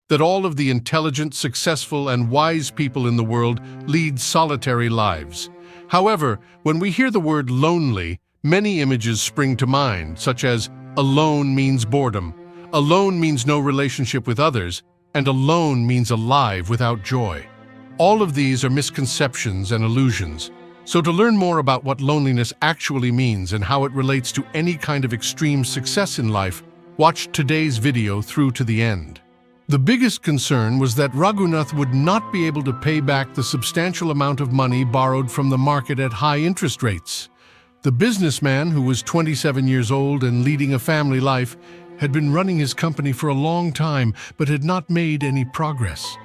that all of the intelligent, successful, and wise people in the world lead solitary lives. However, when we hear the word lonely, many images spring to mind, such as alone means boredom, alone means no relationship with others, and alone means alive without joy. All of these are misconceptions and illusions. So to learn more about what loneliness actually means and how it relates to any kind of extreme success in life, watch today's video through to the end. The biggest concern was that Raghunath would not be able to pay back the substantial amount of money borrowed from the market at high interest rates. The businessman, who was 27 years old and leading a family life, had been running his company for a long time but had not made any progress.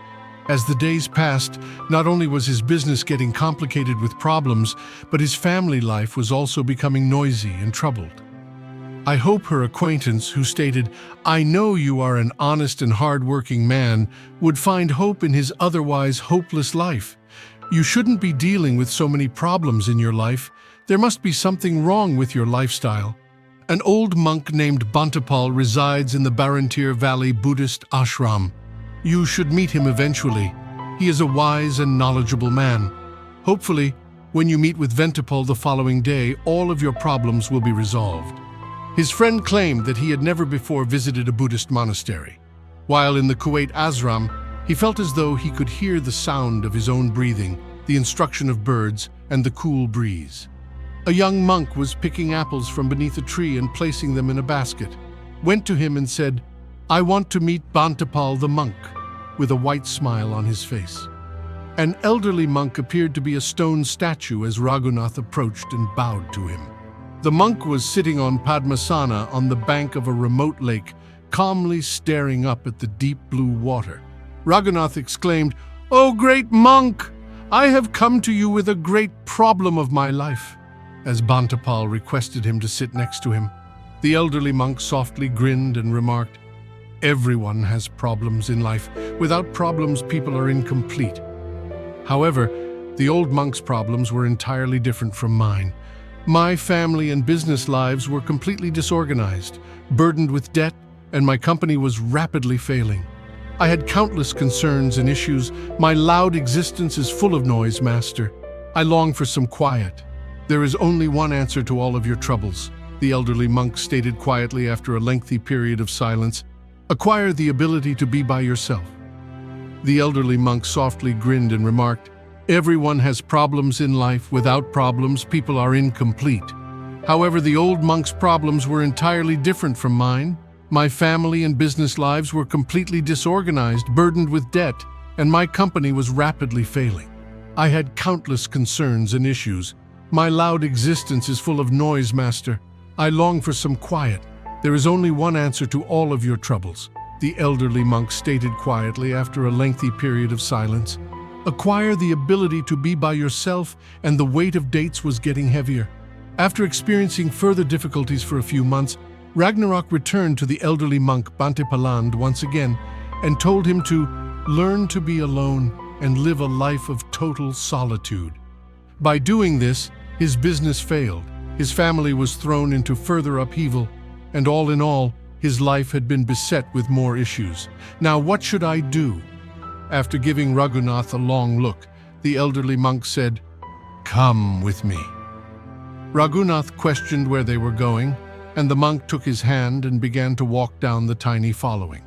As the days passed, not only was his business getting complicated with problems, but his family life was also becoming noisy and troubled. I hope her acquaintance, who stated, "I know you are an honest and hard-working man," would find hope in his otherwise hopeless life. You shouldn't be dealing with so many problems in your life. There must be something wrong with your lifestyle. An old monk named Bantapal resides in the Barantir Valley Buddhist ashram. You should meet him eventually. He is a wise and knowledgeable man. Hopefully, when you meet with Ventapal the following day, all of your problems will be resolved. His friend claimed that he had never before visited a Buddhist monastery. While in the Kuwait ashram, he felt as though he could hear the sound of his own breathing, the instruction of birds, and the cool breeze. A young monk was picking apples from beneath a tree and placing them in a basket. Went to him and said, "I want to meet Bantapal the monk," with a white smile on his face. An elderly monk appeared to be a stone statue as Raghunath approached and bowed to him. The monk was sitting on Padmasana on the bank of a remote lake, calmly staring up at the deep blue water. Raghunath exclaimed, "Oh, great monk! I have come to you with a great problem of my life," as Bantapal requested him to sit next to him. The elderly monk softly grinned and remarked, "Everyone has problems in life. Without problems, people are incomplete." However, the old monk's problems were entirely different from mine. My family and business lives were completely disorganized, burdened with debt, and my company was rapidly failing. I had countless concerns and issues. My loud existence is full of noise, Master. I long for some quiet. There is only one answer to all of your troubles, the elderly monk stated quietly after a lengthy period of silence. Acquire the ability to be by yourself. The elderly monk softly grinned and remarked, "Everyone has problems in life. Without problems, people are incomplete." However, the old monk's problems were entirely different from mine. My family and business lives were completely disorganized, burdened with debt, and my company was rapidly failing. I had countless concerns and issues. My loud existence is full of noise, Master. I long for some quiet. There is only one answer to all of your troubles, the elderly monk stated quietly after a lengthy period of silence. Acquire the ability to be by yourself, and the weight of dates was getting heavier. After experiencing further difficulties for a few months, Ragnarok returned to the elderly monk Bantipaland once again and told him to learn to be alone and live a life of total solitude. By doing this, his business failed, his family was thrown into further upheaval, and all in all, his life had been beset with more issues. Now what should I do? After giving Raghunath a long look, the elderly monk said, "Come with me." Raghunath questioned where they were going, and the monk took his hand and began to walk down the tiny following.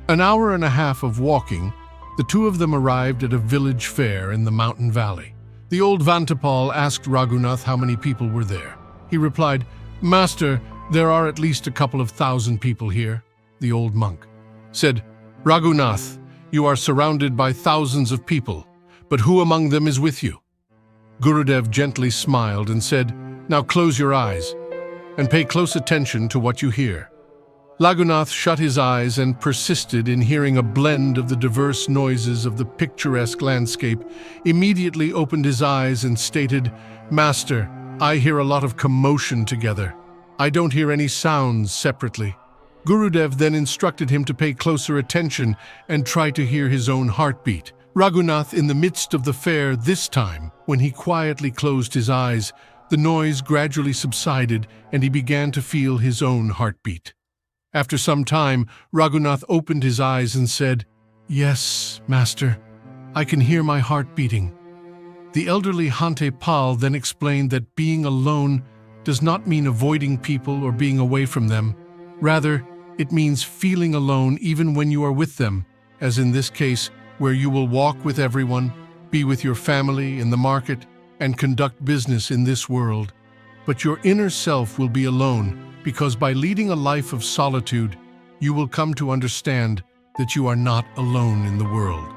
An hour and a half of walking, the two of them arrived at a village fair in the mountain valley. The old Vantapal asked Raghunath how many people were there. He replied, "Master, there are at least a couple of thousand people here." The old monk said, "Raghunath, you are surrounded by thousands of people, but who among them is with you?" Gurudev gently smiled and said, "Now close your eyes and pay close attention to what you hear." Raghunath shut his eyes and persisted in hearing a blend of the diverse noises of the picturesque landscape, immediately opened his eyes and stated, "Master, I hear a lot of commotion together. I don't hear any sounds separately." Gurudev then instructed him to pay closer attention and try to hear his own heartbeat. Raghunath, in the midst of the fair this time, when he quietly closed his eyes, the noise gradually subsided and he began to feel his own heartbeat. After some time, Raghunath opened his eyes and said, "Yes, Master, I can hear my heart beating." The elderly Hante Pal then explained that being alone does not mean avoiding people or being away from them. Rather, it means feeling alone even when you are with them, as in this case, where you will walk with everyone, be with your family in the market, and conduct business in this world. But your inner self will be alone, because by leading a life of solitude, you will come to understand that you are not alone in the world.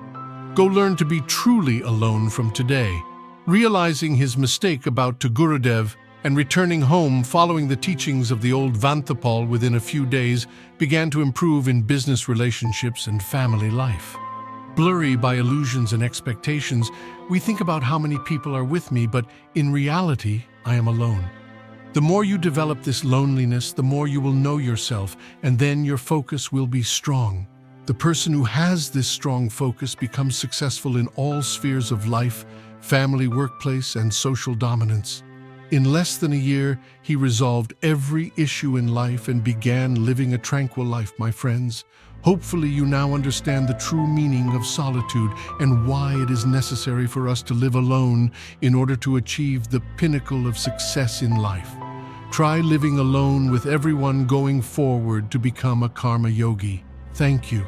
Go learn to be truly alone from today. Realizing his mistake about to Gurudev and returning home following the teachings of the old Vanthapal within a few days began to improve in business relationships and family life. Blurry by illusions and expectations, we think about how many people are with me, but in reality, I am alone. The more you develop this loneliness, the more you will know yourself, and then your focus will be strong. The person who has this strong focus becomes successful in all spheres of life, family, workplace, and social dominance. In less than a year, he resolved every issue in life and began living a tranquil life, my friends. Hopefully you now understand the true meaning of solitude and why it is necessary for us to live alone in order to achieve the pinnacle of success in life. Try living alone with everyone going forward to become a karma yogi. Thank you.